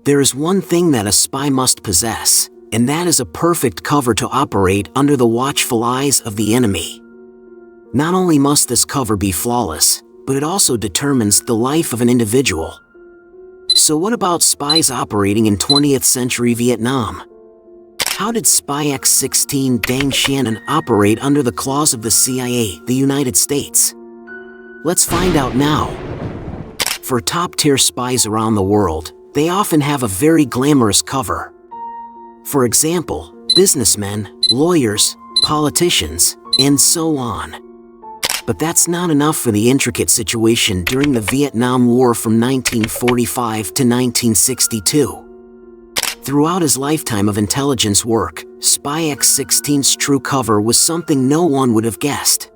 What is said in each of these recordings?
There is one thing that a spy must possess, and that is a perfect cover to operate under the watchful eyes of the enemy. Not only must this cover be flawless, but it also determines the life of an individual. So what about spies operating in 20th century Vietnam? How did Spy X16 Pham Xuan An operate under the claws of the CIA, the United States? Let's find out now. For top-tier spies around the world, they often have a very glamorous cover. For example, businessmen, lawyers, politicians, and so on. But that's not enough for the intricate situation during the Vietnam War from 1945 to 1962. Throughout his lifetime of intelligence work, Spy X16's true cover was something no one would have guessed.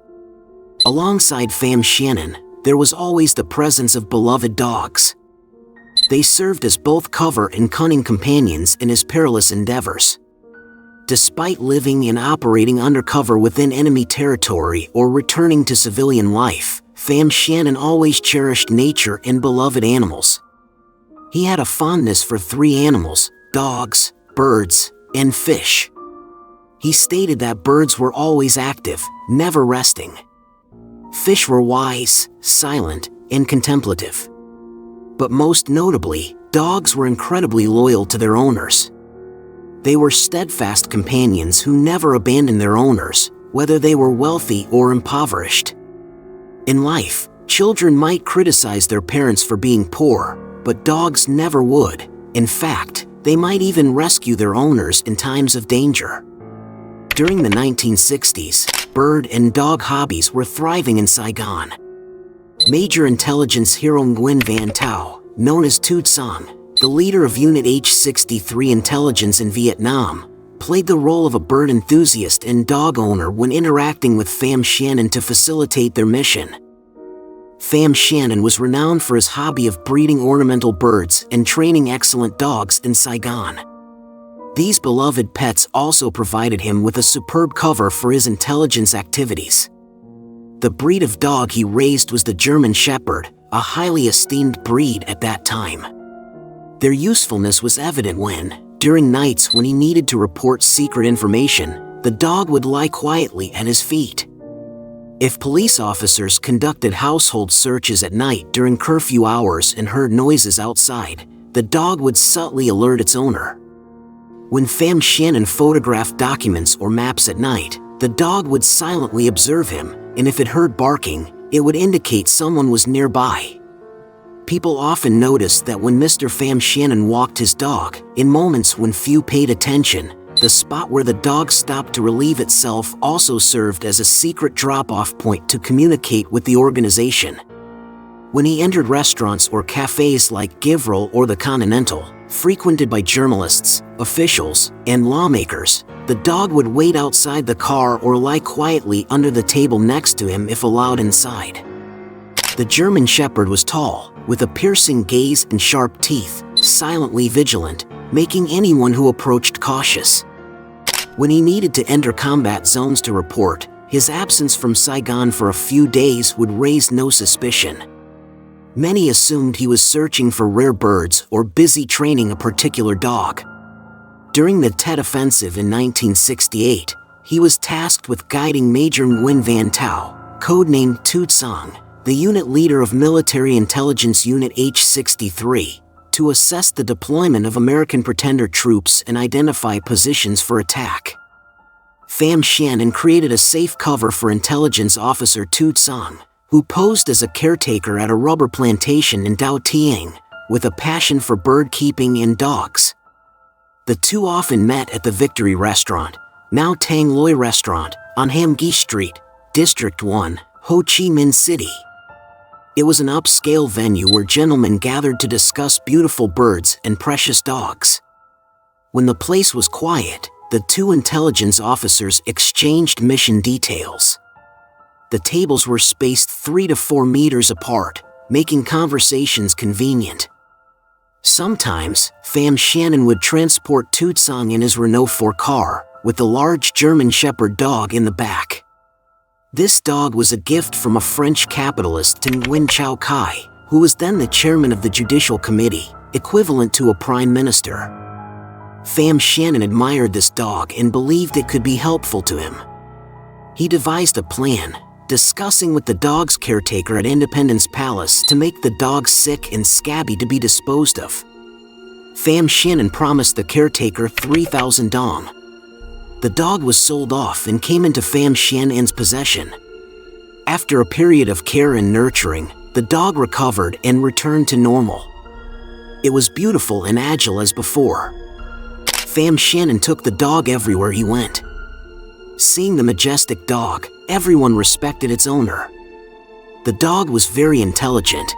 Alongside Pham Xuan An, there was always the presence of beloved dogs. They served as both cover and cunning companions in his perilous endeavors. Despite living and operating undercover within enemy territory or returning to civilian life, Pham Xuan An always cherished nature and beloved animals. He had a fondness for 3 animals: dogs, birds, and fish. He stated that birds were always active, never resting. Fish were wise, silent, and contemplative. But most notably, dogs were incredibly loyal to their owners. They were steadfast companions who never abandoned their owners, whether they were wealthy or impoverished. In life, children might criticize their parents for being poor, but dogs never would. In fact, they might even rescue their owners in times of danger. During the 1960s, bird and dog hobbies were thriving in Saigon. Major intelligence hero Nguyen Van Thao, known as Tu Tsang, the leader of Unit H-63 intelligence in Vietnam, played the role of a bird enthusiast and dog owner when interacting with Pham Xuan An to facilitate their mission. Pham Xuan An was renowned for his hobby of breeding ornamental birds and training excellent dogs in Saigon. These beloved pets also provided him with a superb cover for his intelligence activities. The breed of dog he raised was the German Shepherd, a highly esteemed breed at that time. Their usefulness was evident when, during nights when he needed to report secret information, the dog would lie quietly at his feet. If police officers conducted household searches at night during curfew hours and heard noises outside, the dog would subtly alert its owner. When Pham Xuan An photographed documents or maps at night, the dog would silently observe him, and if it heard barking, it would indicate someone was nearby. People often noticed that when Mr. Pham Xuan An walked his dog, in moments when few paid attention, the spot where the dog stopped to relieve itself also served as a secret drop-off point to communicate with the organization. When he entered restaurants or cafes like Givril or the Continental, frequented by journalists, officials, and lawmakers, the dog would wait outside the car or lie quietly under the table next to him if allowed inside. The German Shepherd was tall, with a piercing gaze and sharp teeth, silently vigilant, making anyone who approached cautious. When he needed to enter combat zones to report, his absence from Saigon for a few days would raise no suspicion. Many assumed he was searching for rare birds or busy training a particular dog. During the Tet Offensive in 1968, he was tasked with guiding Major Nguyen Van Thao, codenamed Tu Tsang, the unit leader of Military Intelligence Unit H-63, to assess the deployment of American pretender troops and identify positions for attack. Pham Xuan An created a safe cover for intelligence officer Tu Tsang, who posed as a caretaker at a rubber plantation in Dao Tieng, with a passion for bird keeping and dogs. The two often met at the Victory Restaurant, now Tang Loi Restaurant, on Ham Gi Street, District 1, Ho Chi Minh City. It was an upscale venue where gentlemen gathered to discuss beautiful birds and precious dogs. When the place was quiet, the two intelligence officers exchanged mission details. The tables were spaced 3 to 4 meters apart, making conversations convenient. Sometimes, Pham Xuan An would transport Tu Tsang in his Renault 4 car, with the large German Shepherd dog in the back. This dog was a gift from a French capitalist to Nguyen Chao Kai, who was then the chairman of the Judicial Committee, equivalent to a prime minister. Pham Xuan An admired this dog and believed it could be helpful to him. He devised a plan, discussing with the dog's caretaker at Independence Palace to make the dog sick and scabby to be disposed of. Pham Xuan An promised the caretaker 3,000 dong. The dog was sold off and came into Pham Xuan An's possession. After a period of care and nurturing, the dog recovered and returned to normal. It was beautiful and agile as before. Pham Xuan An took the dog everywhere he went. Seeing the majestic dog, everyone respected its owner. The dog was very intelligent.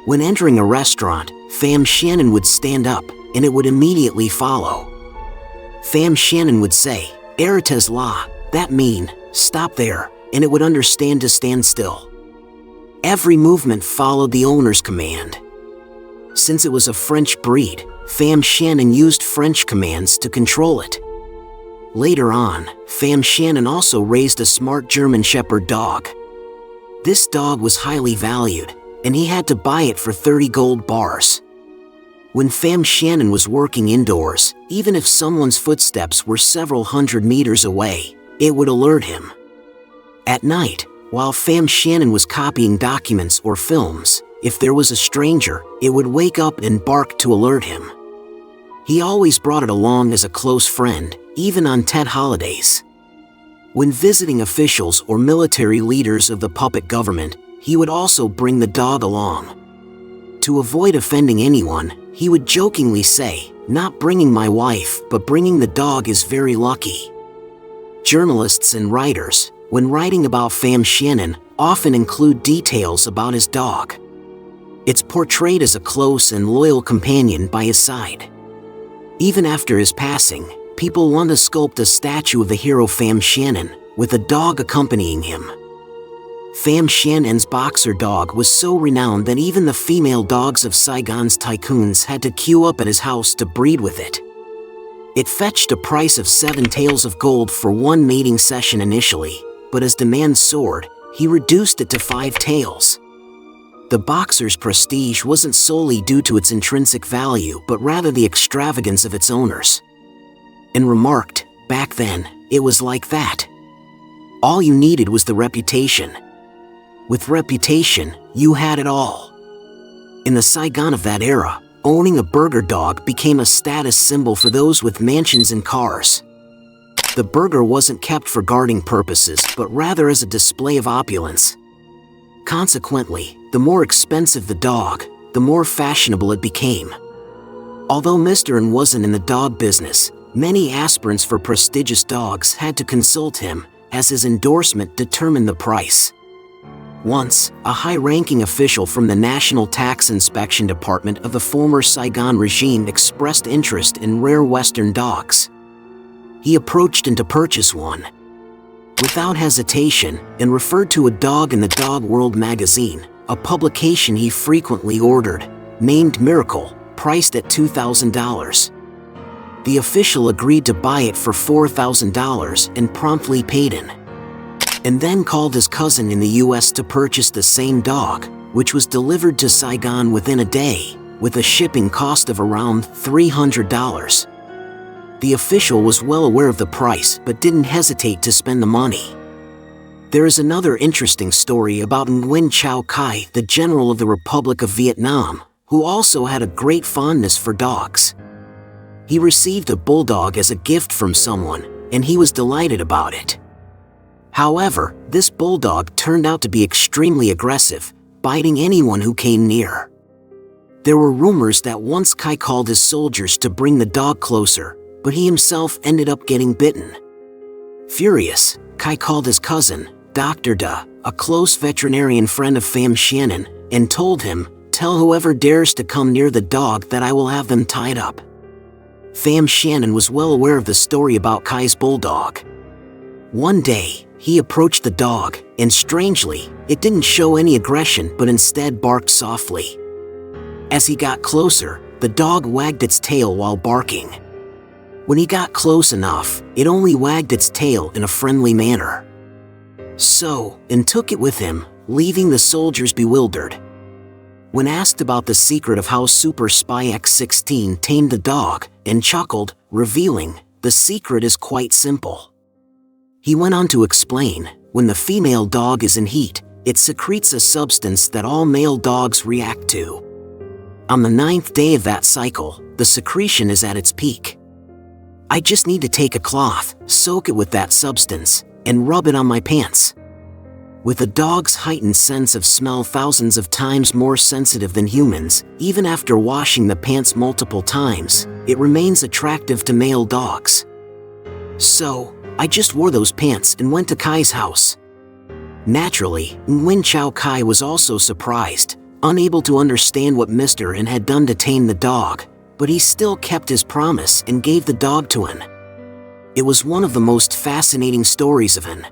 When entering a restaurant, Pham Xuan An would stand up, and it would immediately follow. Pham Xuan An would say, "Arites la," that mean, "Stop there," and it would understand to stand still. Every movement followed the owner's command. Since it was a French breed, Pham Xuan An used French commands to control it. Later on, Pham Xuan An also raised a smart German Shepherd dog. This dog was highly valued, and he had to buy it for 30 gold bars. When Pham Xuan An was working indoors, even if someone's footsteps were several hundred meters away, it would alert him. At night, while Pham Xuan An was copying documents or films, if there was a stranger, it would wake up and bark to alert him. He always brought it along as a close friend, even on Tet holidays. When visiting officials or military leaders of the puppet government, he would also bring the dog along. To avoid offending anyone, he would jokingly say, "Not bringing my wife, but bringing the dog is very lucky." Journalists and writers, when writing about Pham Xuan An, often include details about his dog. It's portrayed as a close and loyal companion by his side. Even after his passing, people want to sculpt a statue of the hero Pham Xuan An, with a dog accompanying him. Pham Xuan An's boxer dog was so renowned that even the female dogs of Saigon's tycoons had to queue up at his house to breed with it. It fetched a price of 7 taels of gold for one mating session initially, but as demand soared, he reduced it to 5 taels. The boxer's prestige wasn't solely due to its intrinsic value, but rather the extravagance of its owners. And remarked, back then, it was like that. All you needed was the reputation. With reputation, you had it all. In the Saigon of that era, owning a burger dog became a status symbol for those with mansions and cars. The burger wasn't kept for guarding purposes, but rather as a display of opulence. Consequently, the more expensive the dog, the more fashionable it became. Although Mr. An wasn't in the dog business, many aspirants for prestigious dogs had to consult him, as his endorsement determined the price. Once, a high-ranking official from the National Tax Inspection Department of the former Saigon regime expressed interest in rare Western dogs. He approached him to purchase one. Without hesitation, and referred to a dog in the Dog World magazine, a publication he frequently ordered, named Miracle, priced at $2,000. The official agreed to buy it for $4,000 and promptly paid him. And then called his cousin in the US to purchase the same dog, which was delivered to Saigon within a day, with a shipping cost of around $300. The official was well aware of the price but didn't hesitate to spend the money. There is another interesting story about Nguyen Chau Kai, the general of the Republic of Vietnam, who also had a great fondness for dogs. He received a bulldog as a gift from someone, and he was delighted about it. However, this bulldog turned out to be extremely aggressive, biting anyone who came near. There were rumors that once Kai called his soldiers to bring the dog closer, but he himself ended up getting bitten. Furious, Kai called his cousin, Dr. Da, a close veterinarian friend of Pham Xuan An, and told him, "Tell whoever dares to come near the dog that I will have them tied up." Pham Xuan An was well aware of the story about Kai's bulldog. One day, he approached the dog, and strangely, it didn't show any aggression but instead barked softly. As he got closer, the dog wagged its tail while barking. When he got close enough, it only wagged its tail in a friendly manner. So, and took it with him, leaving the soldiers bewildered. when asked about the secret of how Super Spy X16 tamed the dog, and chuckled, revealing, "The secret is quite simple." He went on to explain, when the female dog is in heat, it secretes a substance that all male dogs react to. On the 9th day of that cycle, the secretion is at its peak. I just need to take a cloth, soak it with that substance, and rub it on my pants. With a dog's heightened sense of smell thousands of times more sensitive than humans, even after washing the pants multiple times, it remains attractive to male dogs. So, I just wore those pants and went to Kai's house. Naturally, Nguyen Chao Kai was also surprised, unable to understand what Mr. An had done to tame the dog, but he still kept his promise and gave the dog to An. It was one of the most fascinating stories of An.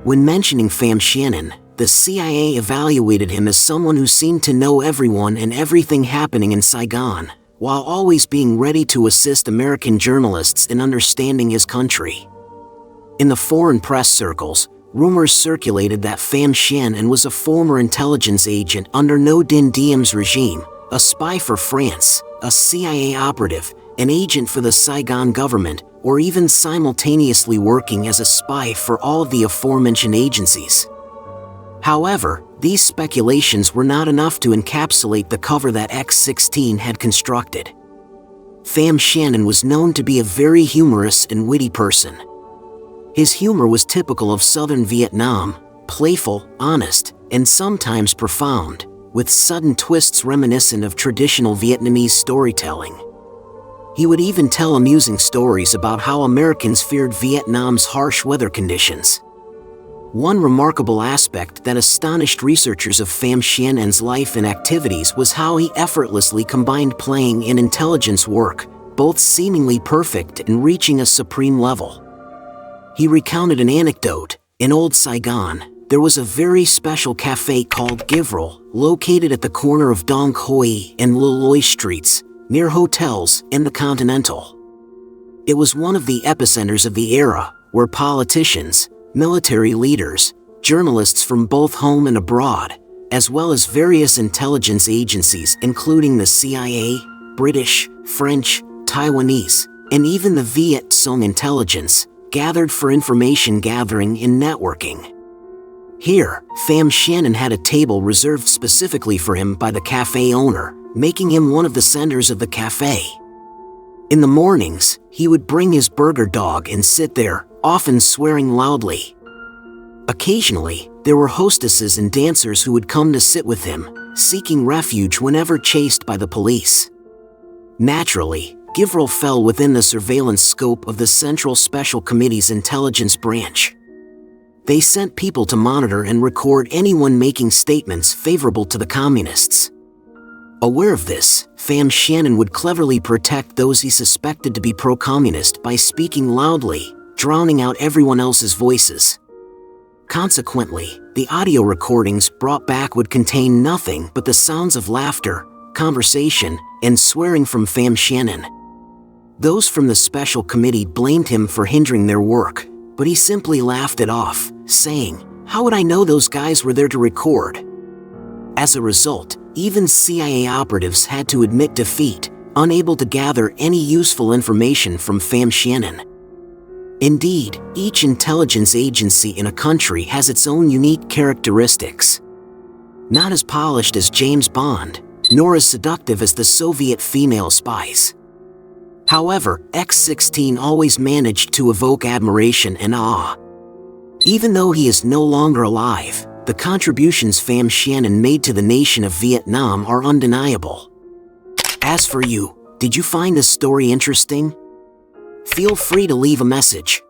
When mentioning Pham Xuan An, the CIA evaluated him as someone who seemed to know everyone and everything happening in Saigon, while always being ready to assist American journalists in understanding his country. In the foreign press circles, rumors circulated that Pham Xuan An was a former intelligence agent under No Din Diem's regime, a spy for France, a CIA operative, an agent for the Saigon government, or even simultaneously working as a spy for all of the aforementioned agencies. However, these speculations were not enough to encapsulate the cover that X16 had constructed. Pham Xuan An was known to be a very humorous and witty person. His humor was typical of southern Vietnam, playful, honest, and sometimes profound, with sudden twists reminiscent of traditional Vietnamese storytelling. He would even tell amusing stories about how Americans feared Vietnam's harsh weather conditions. One remarkable aspect that astonished researchers of Pham Xuan An's life and activities was how he effortlessly combined playing and intelligence work, both seemingly perfect and reaching a supreme level. He recounted an anecdote. In old Saigon, there was a very special cafe called Givril, located at the corner of Dong Hoi and Le Loi streets, near hotels and the Continental. It was one of the epicenters of the era, where politicians, military leaders, journalists from both home and abroad, as well as various intelligence agencies including the CIA, British, French, Taiwanese, and even the Viet Cong intelligence, gathered for information gathering and networking. Here, Pham Xuan An had a table reserved specifically for him by the cafe owner, making him one of the centers of the cafe. In the mornings, he would bring his burger dog and sit there, often swearing loudly. Occasionally, there were hostesses and dancers who would come to sit with him, seeking refuge whenever chased by the police. Naturally, Givril fell within the surveillance scope of the Central Special Committee's intelligence branch. They sent people to monitor and record anyone making statements favorable to the communists. Aware of this, Pham Xuan An would cleverly protect those he suspected to be pro-communist by speaking loudly, drowning out everyone else's voices. Consequently, the audio recordings brought back would contain nothing but the sounds of laughter, conversation, and swearing from Pham Xuan An. Those from the special committee blamed him for hindering their work, but he simply laughed it off, saying, "How would I know those guys were there to record?" As a result, even CIA operatives had to admit defeat, unable to gather any useful information from Pham Xuan An. Indeed, each intelligence agency in a country has its own unique characteristics. Not as polished as James Bond, nor as seductive as the Soviet female spies. However, X16 always managed to evoke admiration and awe. Even though he is no longer alive, the contributions Pham Xuan An made to the nation of Vietnam are undeniable. As for you, did you find this story interesting? Feel free to leave a message.